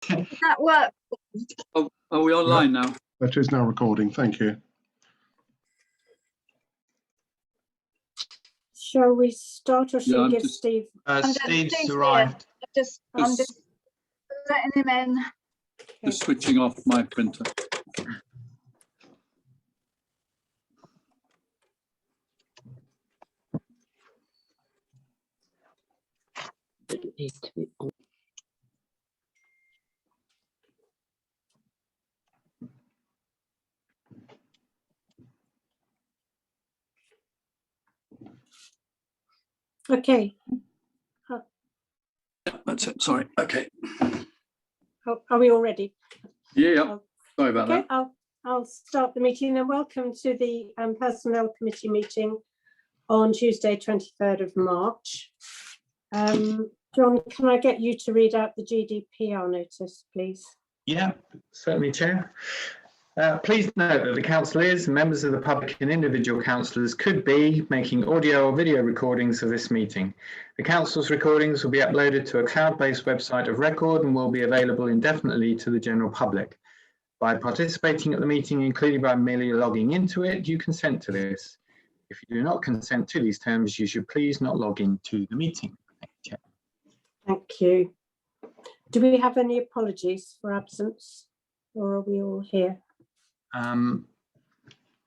Does that work? Oh, are we online now? That is now recording. Thank you. Shall we start, or shall Yeah, we give Steve? Steve's arrived. I'm just letting him in. Just switching off my printer. Okay. That's it. Sorry. Okay. Are we all ready? Yeah. Sorry about Okay, that. I'll start the meeting, and welcome to the Personnel Committee meeting on Tuesday, 23rd of March. John, can I get you to read out the GDPR notice, please? Yeah, certainly, Chair. Please note that the council is, members of the public and individual councillors could be making audio or video recordings of this meeting. The council's recordings will be uploaded to a cloud-based website of record and will be available indefinitely to the general public. By participating at the meeting, including by merely logging into it, you consent to this. If you do not consent to these terms, you should please not log into the meeting. Thank you. Do we have any apologies for absence, or are we all here? No,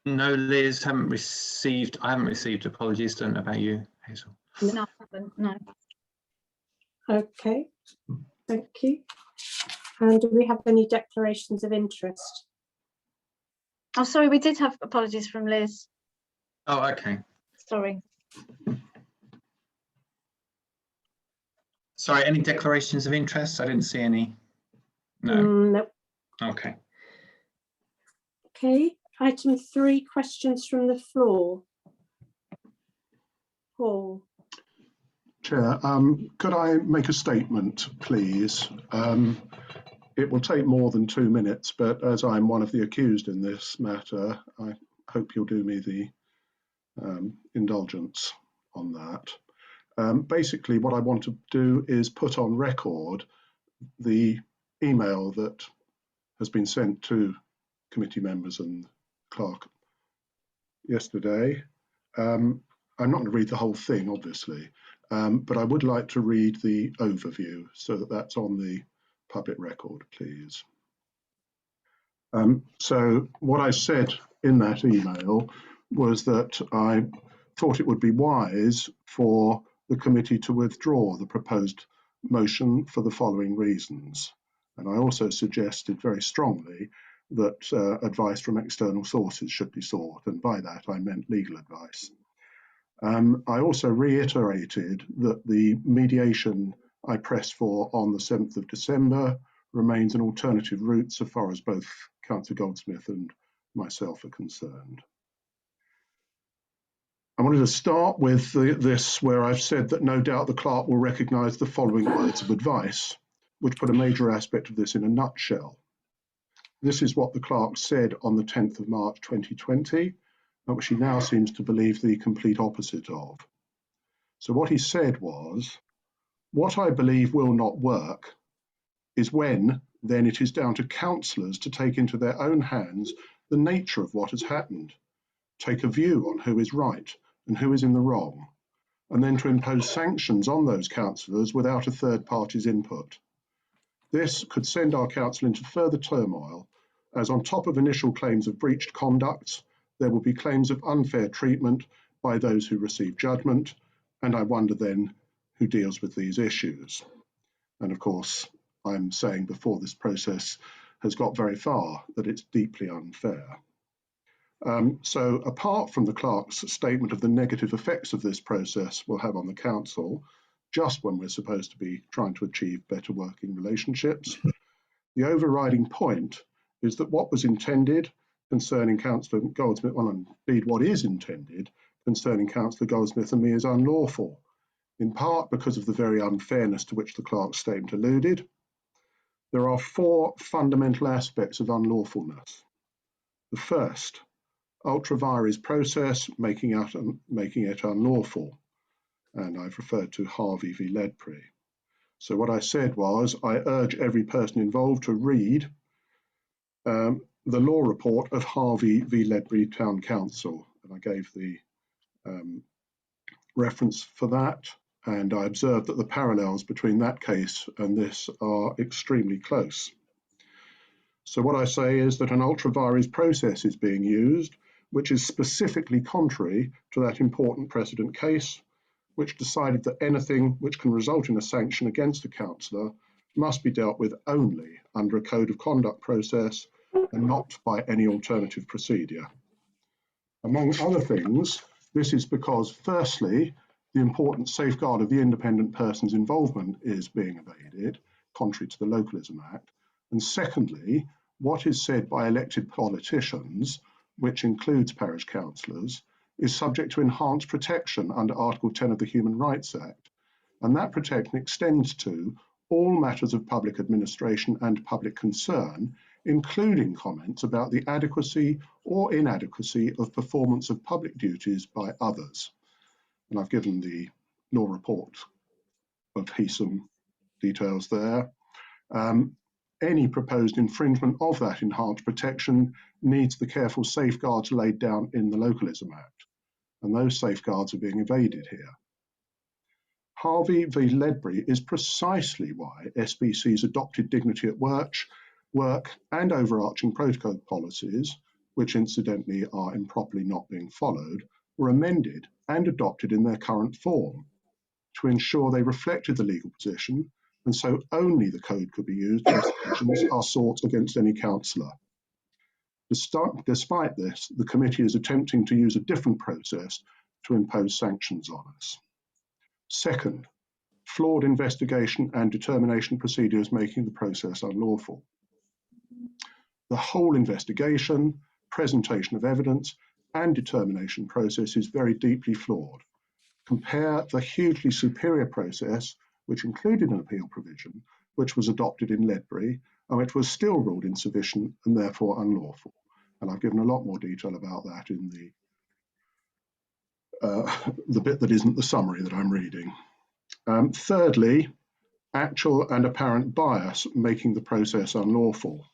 Liz, I haven't received apologies. Don't know about you, Hazel. No, no. Okay, thank you. And do we have any declarations of interest? Oh, sorry, we did have apologies from Liz. Oh, okay. Sorry. Sorry, any declarations of interest? I didn't see any. No. No. Okay. Okay, item 3, questions from the floor. Paul. Chair, could I make a statement, please? It will take more than 2 minutes, but as I'm one of the accused in this matter, I hope you'll do me the indulgence on that. Basically, what I want to do is put on record the email that has been sent to committee members and clerk yesterday. I'm not going to read the whole thing, obviously, but I would like to read the overview so that that's on the public record, please. So what I said in that email was that I thought it would be wise for the committee to withdraw the proposed motion for the following reasons. And I also suggested very strongly that advice from external sources should be sought, and by that I meant legal advice. I also reiterated that the mediation I pressed for on the 7th of December remains an alternative route so far as both Councillor Goldsmith and myself are concerned. I wanted to start with this, where I've said that no doubt the clerk will recognise the following words of advice, which put a major aspect of this in a nutshell. This is what the clerk said on the 10th of March 2020, which he now seems to believe the complete opposite of. So what he said was, what I believe will not work is when then it is down to councillors to take into their own hands the nature of what has happened, take a view on who is right and who is in the wrong, and then to impose sanctions on those councillors without a third party's input. This could send our council into further turmoil, as on top of initial claims of breached conduct, there will be claims of unfair treatment by those who receive judgment, and I wonder then who deals with these issues. And of course, I'm saying before this process has got very far that it's deeply unfair. So apart from the clerk's statement of the negative effects of this process will have on the council, just when we're supposed to be trying to achieve better working relationships, the overriding point is that what was intended concerning Councillor Goldsmith, well, indeed what is intended concerning Councillor Goldsmith and me, is unlawful, in part because of the very unfairness to which the clerk's statement alluded. There are 4 fundamental aspects of unlawfulness. The first, ultra vires process, making it unlawful, and I've referred to Harvey v. Ledbury. So what I said was, I urge every person involved to read the law report of Harvey v Ledbury Town Council. And I gave the reference for that. And I observed that the parallels between that case and this are extremely close. So what I say is that an ultra vires process is being used, which is specifically contrary to that important precedent case, which decided that anything which can result in a sanction against a councillor must be dealt with only under a code of conduct process and not by any alternative procedure. Among other things, this is because, firstly, the important safeguard of the independent person's involvement is being evaded, contrary to the Localism Act. And secondly, what is said by elected politicians, which includes parish councillors, is subject to enhanced protection under Article 10 of the Human Rights Act. And that protection extends to all matters of public administration and public concern, including comments about the adequacy or inadequacy of performance of public duties by others. And I've given the law report of EoM details there. Any proposed infringement of that enhanced protection needs the careful safeguards laid down in the Localism Act, and those safeguards are being evaded here. Harvey v Ledbury is precisely why SBC's adopted dignity at work and overarching protocol policies, which incidentally are improperly not being followed, were amended and adopted in their current form to ensure they reflected the legal position, and so only the code could be used when sanctions are sought against any councillor. Despite this, the committee is attempting to use a different process to impose sanctions on us. Second, flawed investigation and determination procedures making the process unlawful. The whole investigation, presentation of evidence, and determination process is very deeply flawed. Compare the hugely superior process, which included an appeal provision, which was adopted in Ledbury, and which was still ruled insufficient and therefore unlawful. And I've given a lot more detail about that in the bit that isn't the summary that I'm reading. Thirdly, actual and apparent bias making the process unlawful.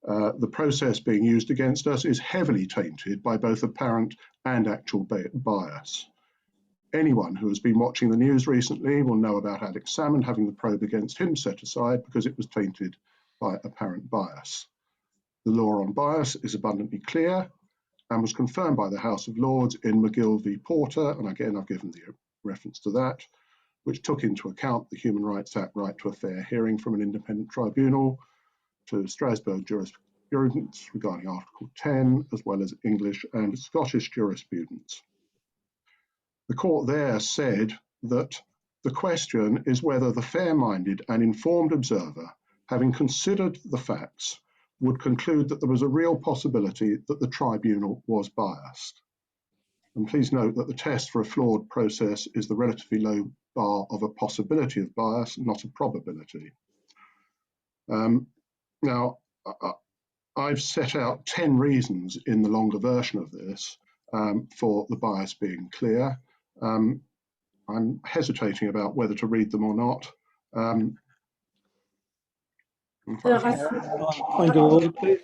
The process being used against us is heavily tainted by both apparent and actual bias. Anyone who has been watching the news recently will know about Alex Salmond having the probe against him set aside because it was tainted by apparent bias. The law on bias is abundantly clear and was confirmed by the House of Lords in McGill v Porter, and again I've given the reference to that, which took into account the Human Rights Act right to a fair hearing from an independent tribunal, to Strasbourg jurisprudence regarding Article 10, as well as English and Scottish jurisprudence. The court there said that the question is whether the fair-minded and informed observer, having considered the facts, would conclude that there was a real possibility that the tribunal was biased. And please note that the test for a flawed process is the relatively low bar of a possibility of bias, not a probability. Now, I've set out 10 reasons in the longer version of this for the bias being clear. I'm hesitating about whether to read them or not. Point of order, please.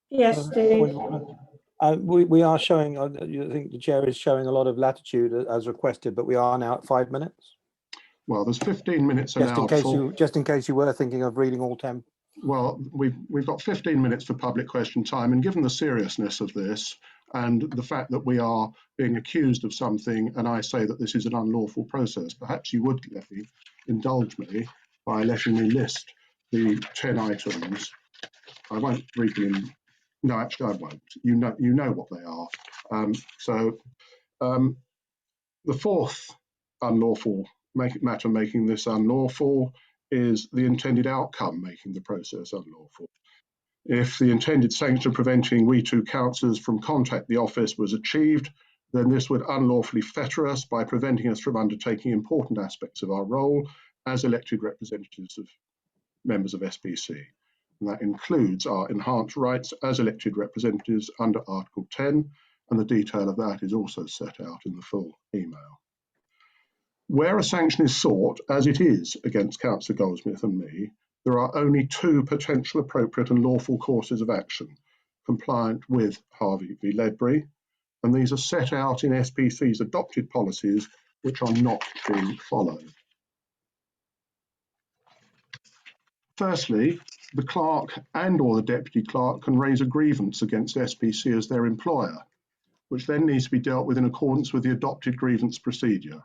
Yes, Steve. We are showing, I think the chair is showing a lot of latitude as requested, but we are now at 5 minutes. Well, there's 15 minutes allowed. Just in case you were thinking of reading all 10. Well, we've got 15 minutes for public question time, and given the seriousness of this and the fact that we are being accused of something, and I say that this is an unlawful process, perhaps you would indulge me by letting me list the 10 items. I won't read them in. No, actually, I won't. You know what they are. The fourth unlawful matter making this unlawful is the intended outcome making the process unlawful. If the intended sanction preventing we two councillors from contact the office was achieved, then this would unlawfully fetter us by preventing us from undertaking important aspects of our role as elected representatives of members of SBC. And that includes our enhanced rights as elected representatives under Article 10, and the detail of that is also set out in the full email. Where a sanction is sought, as it is against Councillor Goldsmith and me, there are only two potential appropriate and lawful courses of action compliant with Harvey v Ledbury, and these are set out in SPC's adopted policies which are not being followed. Firstly, the clerk and or the deputy clerk can raise a grievance against SPC as their employer, which then needs to be dealt with in accordance with the adopted grievance procedure.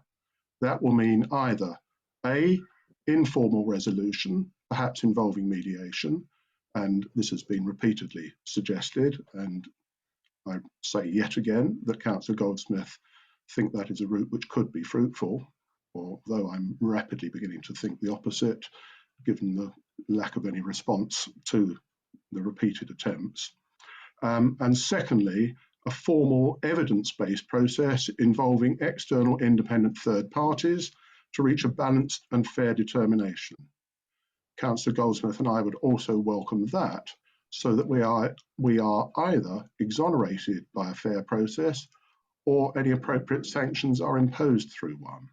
That will mean either A, informal resolution, perhaps involving mediation, and this has been repeatedly suggested, and I say yet again that Councillor Goldsmith think that is a route which could be fruitful, although I'm rapidly beginning to think the opposite, given the lack of any response to the repeated attempts. And secondly, a formal evidence-based process involving external independent third parties to reach a balanced and fair determination. Councillor Goldsmith and I would also welcome that, so that we are either exonerated by a fair process or any appropriate sanctions are imposed through one.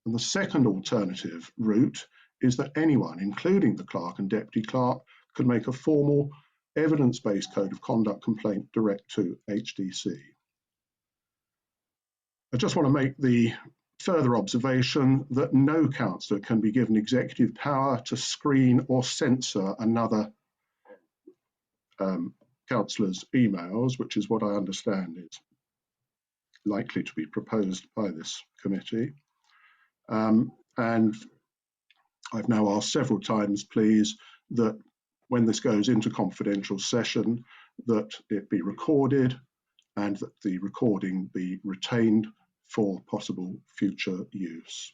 And the second alternative route is that anyone, including the clerk and deputy clerk, could make a formal evidence-based code of conduct complaint direct to HDC. I just want to make the further observation that no councillor can be given executive power to screen or censor another councillor's emails, which is what I understand is likely to be proposed by this committee. And I've now asked several times, please, that when this goes into confidential session, that it be recorded and that the recording be retained for possible future use.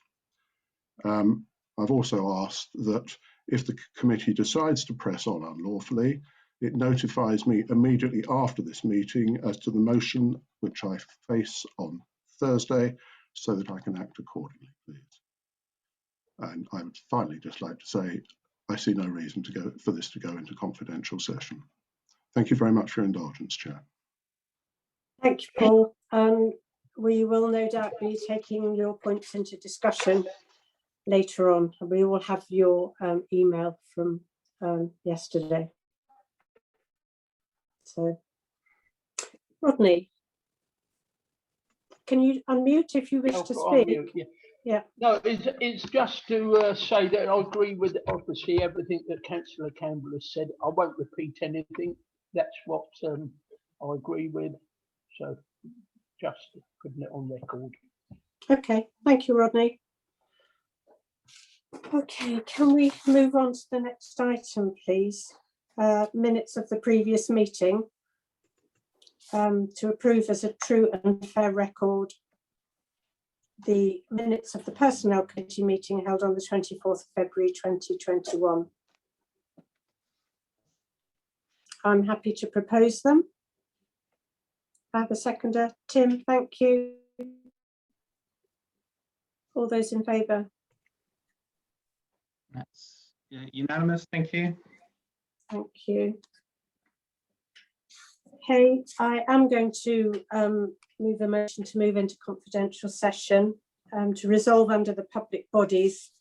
I've also asked that if the committee decides to press on unlawfully, it notifies me immediately after this meeting as to the motion which I face on Thursday, so that I can act accordingly, please. And I would finally just like to say, I see no reason for this to go into confidential session. Thank you very much for your indulgence, Chair. Thank you, Paul. We will no doubt be taking your points into discussion later on. We will have your email from yesterday. So, Rodney, can you unmute if you wish to speak? Yeah. No, it's just to say that I agree with obviously everything that Councillor Campbell has said. I won't repeat anything. That's what I agree with. So just putting it on record. Okay, thank you, Rodney. Okay, can we move on to the next item, please? Minutes of the previous meeting to approve as a true and fair record the minutes of the Personnel Committee meeting held on the 24th of February 2021. I'm happy to propose them. I have a seconder. Tim, thank you. All those in favour? That's unanimous, thank you. Thank you. Okay, I am going to move a motion to move into confidential session to resolve under the Public Bodies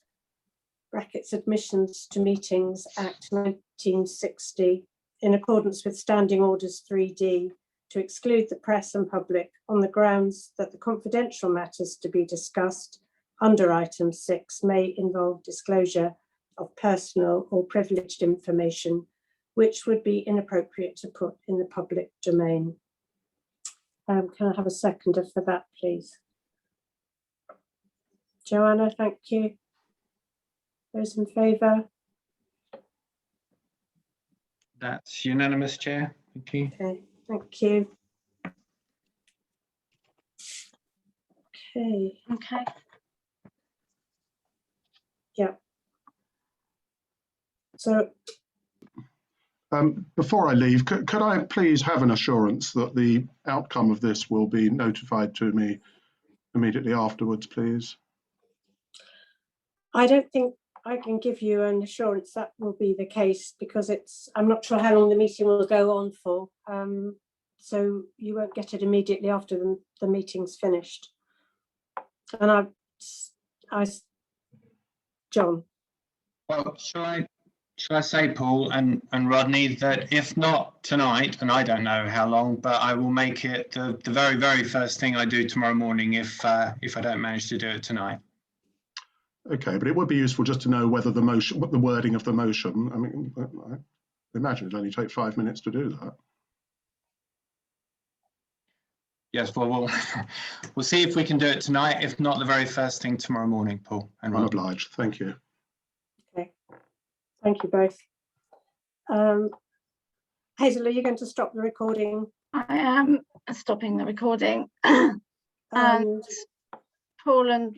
(Admissions to Meetings) Act 1960 in accordance with Standing Orders 3D to exclude the press and public on the grounds that the confidential matters to be discussed under item 6 may involve disclosure of personal or privileged information which would be inappropriate to put in the public domain. Can I have a seconder for that, please? Joanna, thank you. Those in favour? That's unanimous, Chair. Thank you. Okay, thank you. Okay. Okay. Yeah. So before I leave, could I please have an assurance that the outcome of this will be notified to me immediately afterwards, please? I don't think I can give you an assurance that will be the case because I'm not sure how long the meeting will go on for. So you won't get it immediately after the meeting's finished. And I've John. Well, shall I say, Paul and Rodney, that if not tonight, and I don't know how long, but I will make it the very, very first thing I do tomorrow morning if I don't manage to do it tonight. Okay, but it would be useful just to know whether the motion, what the wording of the motion. I mean, I imagine it'd only take 5 minutes to do that. Yes, well, we'll see if we can do it tonight. If not, the very first thing tomorrow morning, Paul and I'm Rodney. obliged. Thank you. Okay, thank you both. Hazel, are you going to stop the recording? I am stopping the recording. And Paul and